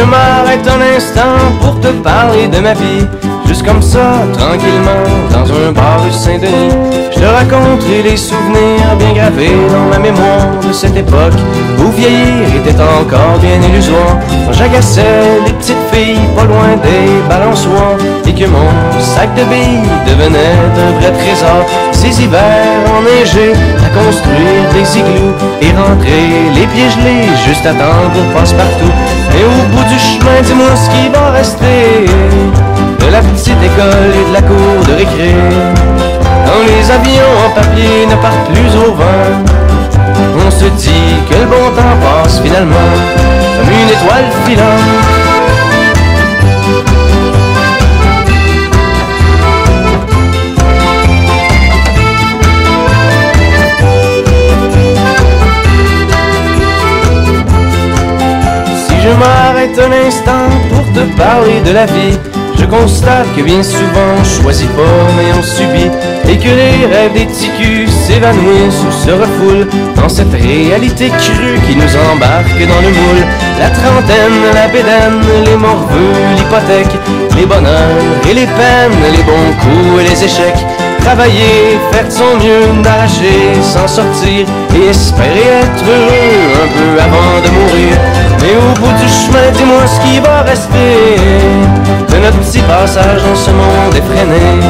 je m'arrête un instant pour te parler de ma vie, juste comme ça, tranquillement, dans un bar rue Saint-Denis, je te raconterai les souvenirs bien gravés dans ma mémoire de cette époque où vieillir était encore bien illusoire, quand j'agaçais les petites filles pas loin des balançoires et que mon sac de billes devenait un vrai trésor. Ces hivers enneigés à construire des igloos et rentrer les pieds gelés juste à temps pour passe-partout. Et au bout du chemin, dis-moi ce qui va rester de la petite école et de la cour de récré. Quand les avions en papier ne partent plus au vent, on se dit que le bon temps passe finalement comme une étoile filante. Je m'arrête un instant pour te parler de la vie. Je constate que bien souvent on choisit pas mais on subit, et que les rêves des ticus s'évanouissent ou se refoulent dans cette réalité crue qui nous embarque dans le moule. La trentaine, la bédaine, les morveux, l'hypothèque, les bonheurs et les peines, les bons coups et les échecs. Travailler, faire de son mieux, d'arracher, s'en sortir et espérer être heureux un peu avant de mourir. Mais au bout du chemin, dis-moi ce qui va rester de notre petit passage dans ce monde effréné.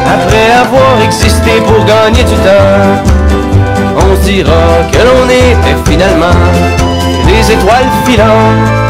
Après avoir existé pour gagner du temps, on se dira que l'on était finalement des étoiles filantes.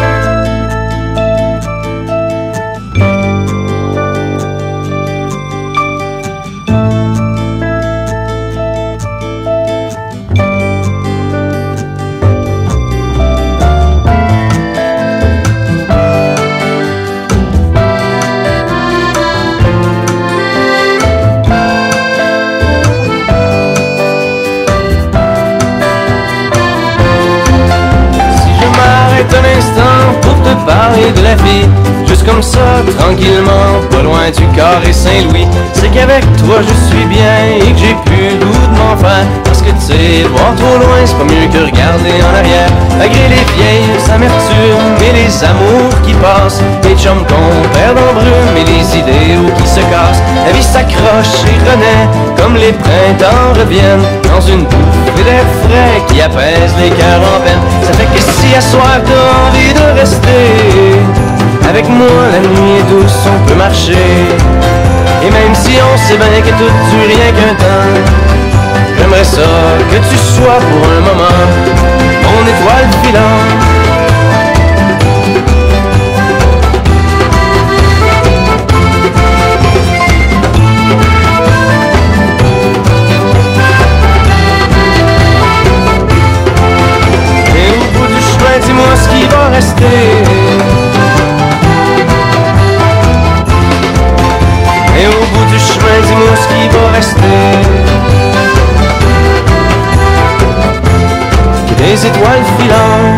Un instant pour te parler de la vie, juste comme ça, tranquillement, pas loin du carré Saint-Louis. C'est qu'avec toi je suis bien et que j'ai plus le goût de m'en faire, parce que tu sais, voir trop loin c'est pas mieux que regarder en arrière. Malgré les vieilles amertumes et les amours qui passent, les chums qu'on perd en brume et les idéaux qui se cassent, la vie s'accroche et renaît comme les printemps reviennent dans une bouffée d'air frais qui apaise les cœurs en peine. Ça fait que si à soir t'as envie de rester avec moi, la nuit est douce, on peut marcher. Et même si on sait bien que tout dure rien qu'un temps, j'aimerais ça que tu sois pour un moment mon étoile filante. Et au bout du chemin, dis-moi ce qui va rester. Et au bout du chemin, dis-moi ce qui va rester. Des étoiles filantes.